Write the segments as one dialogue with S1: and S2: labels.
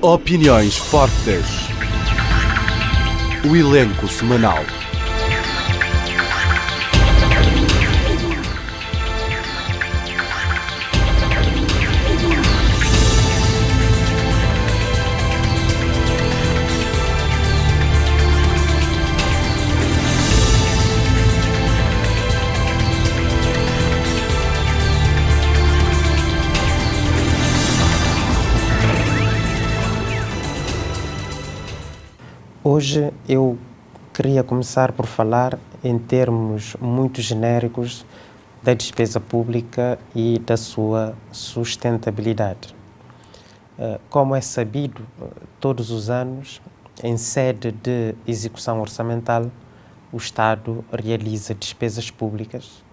S1: Opiniões fortes. O elenco semanal.
S2: Hoje eu queria começar por falar em termos muito genéricos da despesa pública e da sua sustentabilidade. Como é sabido, todos os anos, em sede de execução orçamental, o Estado realiza despesas públicas,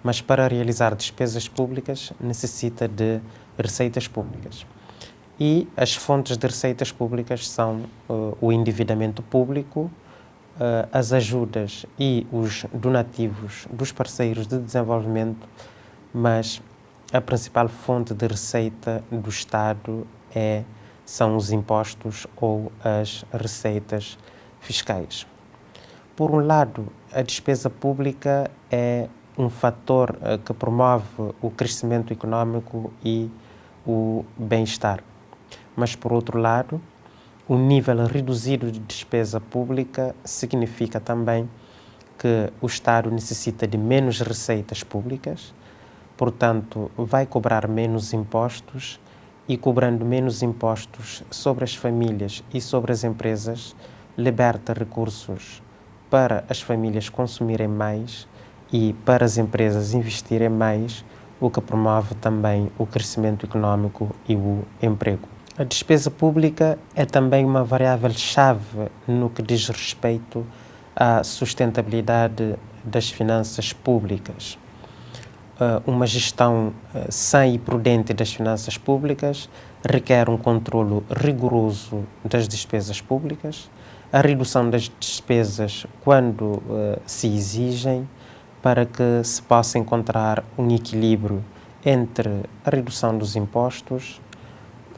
S2: mas para realizar despesas públicas necessita de receitas públicas. E as fontes de receitas públicas são o endividamento público, as ajudas e os donativos dos parceiros de desenvolvimento, mas a principal fonte de receita do Estado são os impostos ou as receitas fiscais. Por um lado, a despesa pública é um fator que promove o crescimento econômico e o bem-estar. Mas, por outro lado, o nível reduzido de despesa pública significa também que o Estado necessita de menos receitas públicas, portanto, vai cobrar menos impostos e, cobrando menos impostos sobre as famílias e sobre as empresas, liberta recursos para as famílias consumirem mais e para as empresas investirem mais, o que promove também o crescimento econômico e o emprego. A despesa pública é também uma variável-chave no que diz respeito à sustentabilidade das finanças públicas. Uma gestão sã e prudente das finanças públicas requer um controlo rigoroso das despesas públicas, a redução das despesas quando se exigem, para que se possa encontrar um equilíbrio entre a redução dos impostos,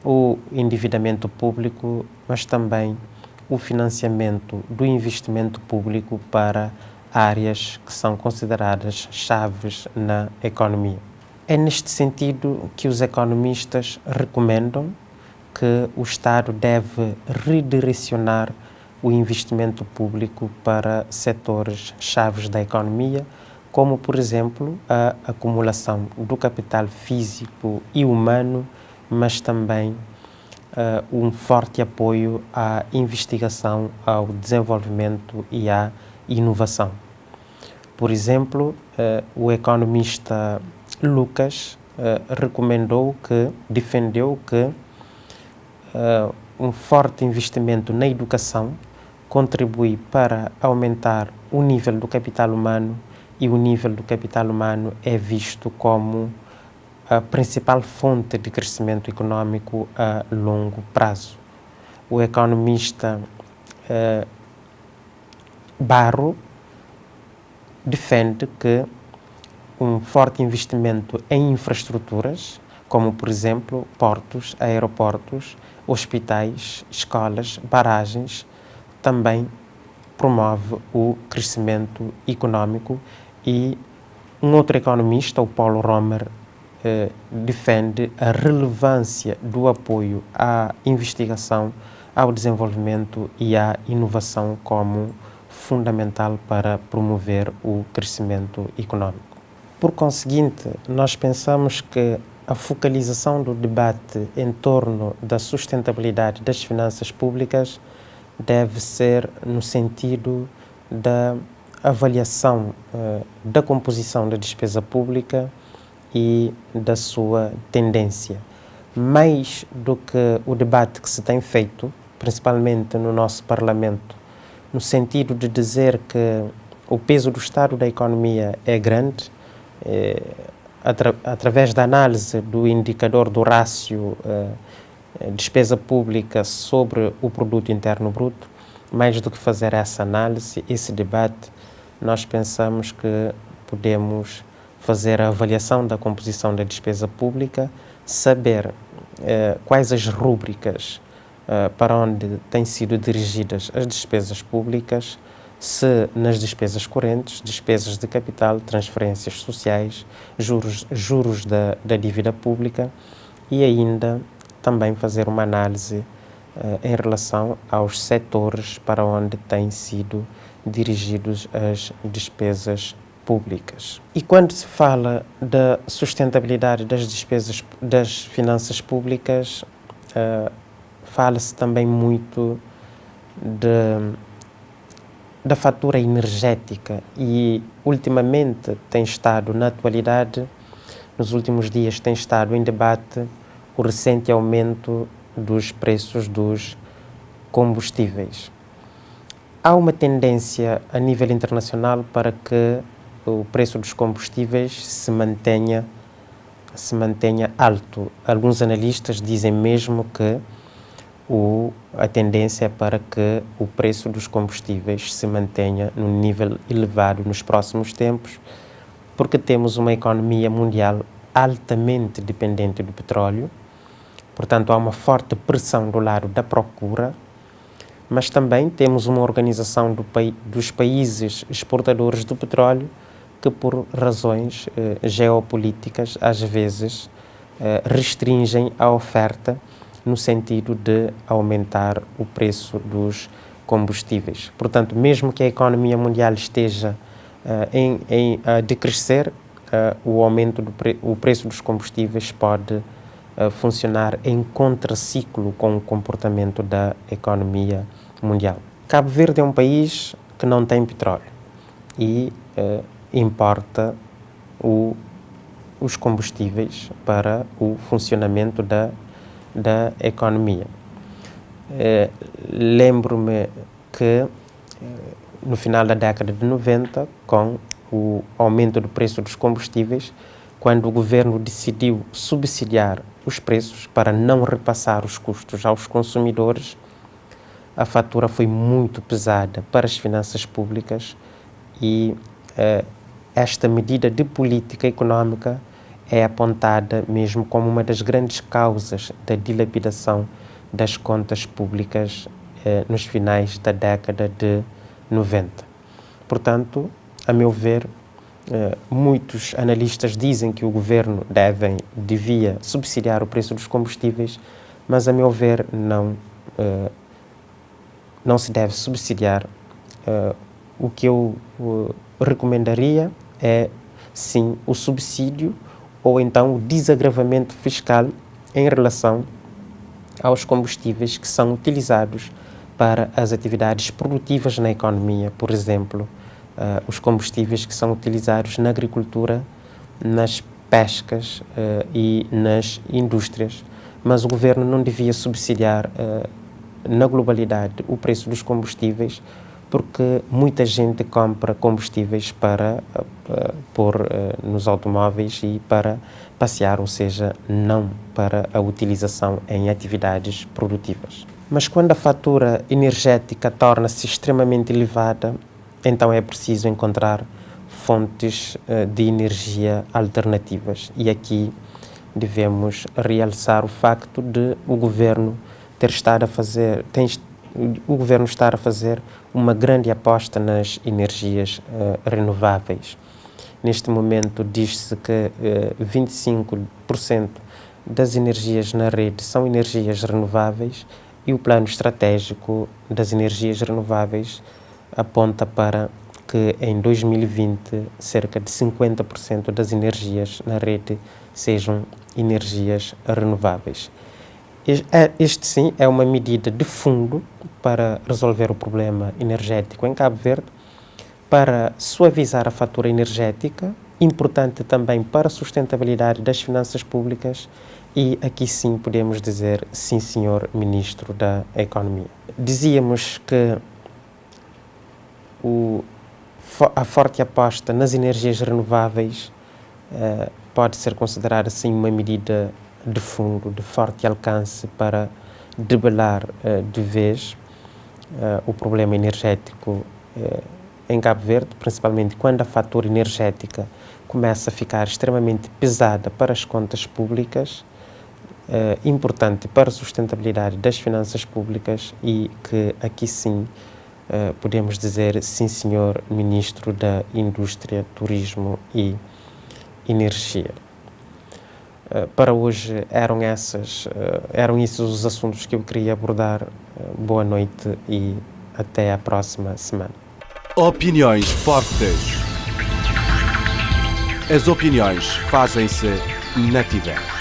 S2: o endividamento público, mas também o financiamento do investimento público para áreas que são consideradas chaves na economia. É neste sentido que os economistas recomendam que o Estado deve redirecionar o investimento público para setores chaves da economia, como, por exemplo, a acumulação do capital físico e humano, mas também um forte apoio à investigação, ao desenvolvimento e à inovação. Por exemplo, o economista Lucas defendeu que um forte investimento na educação contribui para aumentar o nível do capital humano, e o nível do capital humano é visto como a principal fonte de crescimento econômico a longo prazo. O economista Barro defende que um forte investimento em infraestruturas, como, por exemplo, portos, aeroportos, hospitais, escolas, barragens, também promove o crescimento econômico. E um outro economista, o Paulo Romer, defende a relevância do apoio à investigação, ao desenvolvimento e à inovação como fundamental para promover o crescimento econômico. Por conseguinte, nós pensamos que a focalização do debate em torno da sustentabilidade das finanças públicas deve ser no sentido da avaliação da composição da despesa pública e da sua tendência. Mais do que o debate que se tem feito, principalmente no nosso Parlamento, no sentido de dizer que o peso do Estado da economia é grande, através da análise do indicador do rácio despesa pública sobre o produto interno bruto, mais do que fazer essa análise, esse debate, nós pensamos que podemos fazer a avaliação da composição da despesa pública, saber quais as rúbricas para onde têm sido dirigidas as despesas públicas, se nas despesas correntes, despesas de capital, transferências sociais, juros da dívida pública e ainda também fazer uma análise em relação aos setores para onde têm sido dirigidos as despesas públicas. E quando se fala da sustentabilidade das despesas das finanças públicas, fala-se também muito da fatura energética e ultimamente tem estado na atualidade, nos últimos dias tem estado em debate o recente aumento dos preços dos combustíveis. Há uma tendência a nível internacional para que o preço dos combustíveis se mantenha alto. Alguns analistas dizem mesmo que a tendência é para que o preço dos combustíveis se mantenha num nível elevado nos próximos tempos, porque temos uma economia mundial altamente dependente do petróleo, portanto há uma forte pressão do lado da procura, mas também temos uma organização dos países exportadores do petróleo que por razões geopolíticas às vezes restringem a oferta no sentido de aumentar o preço dos combustíveis. Portanto, mesmo que a economia mundial esteja a decrescer, o preço dos combustíveis pode funcionar em contraciclo com o comportamento da economia mundial. Cabo Verde é um país que não tem petróleo e importa os combustíveis para o funcionamento da economia. Lembro-me que no final da década de 90, com o aumento do preço dos combustíveis, quando o governo decidiu subsidiar os preços para não repassar os custos aos consumidores, a fatura foi muito pesada para as finanças públicas e esta medida de política econômica é apontada mesmo como uma das grandes causas da dilapidação das contas públicas nos finais da década de 90. Portanto, a meu ver, muitos analistas dizem que o governo devia subsidiar o preço dos combustíveis, mas a meu ver não se deve subsidiar. O que eu recomendaria é, sim, o subsídio ou então o desagravamento fiscal em relação aos combustíveis que são utilizados para as atividades produtivas na economia, por exemplo, os combustíveis que são utilizados na agricultura, nas pescas e nas indústrias. Mas o governo não devia subsidiar na globalidade o preço dos combustíveis, porque muita gente compra combustíveis para pôr nos automóveis e para passear, ou seja, não para a utilização em atividades produtivas. Mas quando a fatura energética torna-se extremamente elevada, então é preciso encontrar fontes de energia alternativas. E aqui devemos realçar o facto de o governo estar a fazer uma grande aposta nas energias renováveis. Neste momento diz-se que 25% das energias na rede são energias renováveis e o plano estratégico das energias renováveis aponta para que em 2020 cerca de 50% das energias na rede sejam energias renováveis. Este sim é uma medida de fundo para resolver o problema energético em Cabo Verde, para suavizar a fatura energética, importante também para a sustentabilidade das finanças públicas e aqui sim podemos dizer sim, senhor Ministro da Economia. Dizíamos que a forte aposta nas energias renováveis pode ser considerada sim uma medida de fundo, de forte alcance para debelar de vez o problema energético em Cabo Verde, principalmente quando a fatura energética começa a ficar extremamente pesada para as contas públicas. importante para a sustentabilidade das finanças públicas e que aqui sim podemos dizer sim senhor Ministro da Indústria, Turismo e Energia. Para hoje eram esses os assuntos que eu queria abordar. Boa noite e até a próxima semana.
S1: Opiniões fortes. As opiniões fazem-se na TIVET.